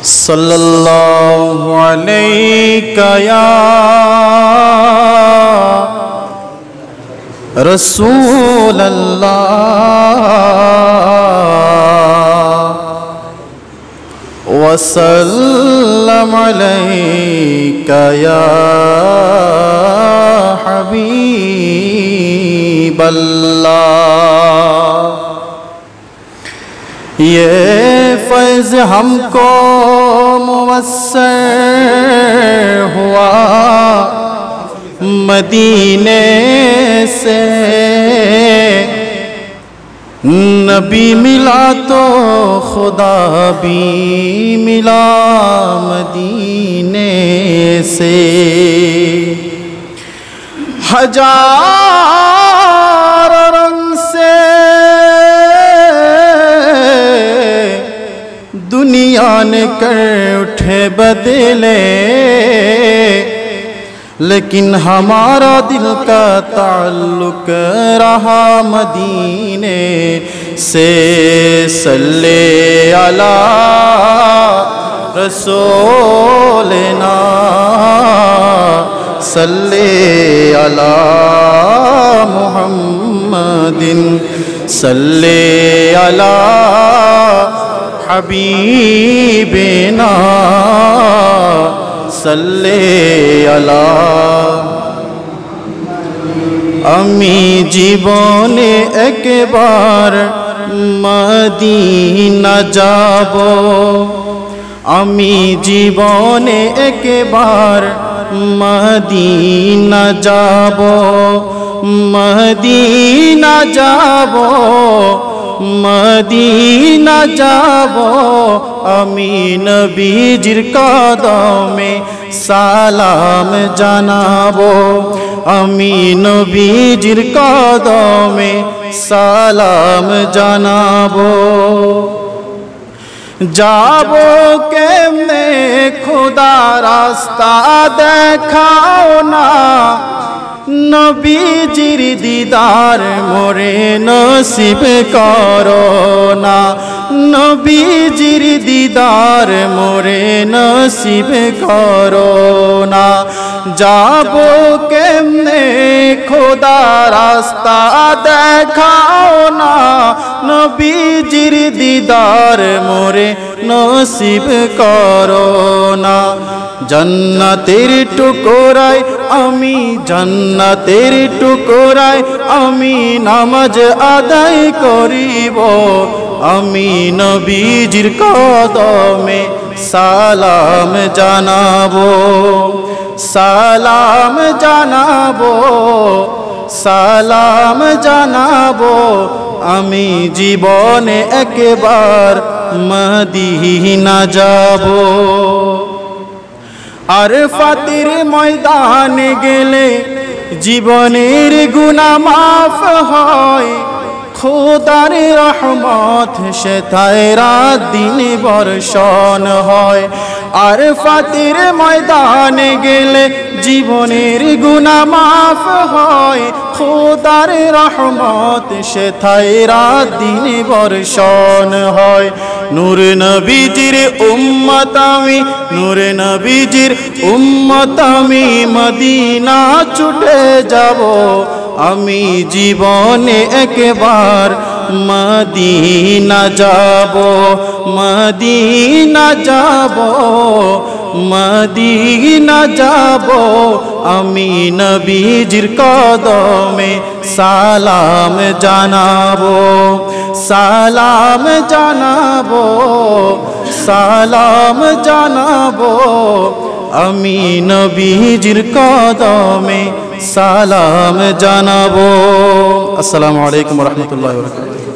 सल्लल्लाहु अलैका या रसूल अल्लाह वसल्लम अलैका या हबीब अल्लाह। ये फैज़ हमको मुवस्सर हुआ मदीने से, नबी मिला तो खुदा भी मिला मदीने से। हजार रंग से दुनिया ने कर उठे बदले, लेकिन हमारा दिल का ताल्लुक रहा मदीने से। सल्ले अला रसूलना सल्ले अला मुहम्मदिन सल्ले अला हबीबना सल्ले अला। আমি জীবনে একবার মদিনা যাব, আমি জীবনে একবার মদিনা যাব, মদিনা যাব, মদিনা যাব। আমি নবীজির কদমে সালাম জানাবো, আমি নবীজির কদমে সালাম জানাবো। যাবো কেমনে খোদা রাস্তা দেখাও না, নবীজির দিদার মোরে নসিব করো না, নবীজির দিদার মোরে নসিব করো না। যাবো কেমনে খোদা রাস্তা দেখাও না, নবীজির দিদার মোরে নসিব করো না। জান্নাতের টুকরায় আমি, জান্নাতের টুকরায় আমি নামাজ আদায় করিব, আমি নবীজির কদমে সালাম জানাবো, সালাম জানাবো, সালাম জানাবো। আমি জীবনে একবার মদিনা যাব। আরফাতের ময়দানে গেলে জীবনের গুনাহ মাফ হয়, খোদার রহমত সেথায় রাত দিন বর্ষণ হয়। আরফাতের ময়দানে গেলে জীবনের গুনাহ মাফ হয়, খোদার রহমত সেথায় রাত দিন বর্ষণ হয়। নূর নবীজির উম্মত আমি, নূর নবীজির উম্মত আমি মদিনা ছুটে যাব, আমি জীবনে একবার মদিনা যাব, মদিনা যাব, মদিনা যাব। আমি নবীজির কদমে সালাম জানাবো, সালাম জানাবো, সালাম জানাবো। আমি নবীজির কদমে সালাম জানাবো। আসসালামু আলাইকুম ওয়া রাহমাতুল্লাহি ওয়া বারাকাতুহু।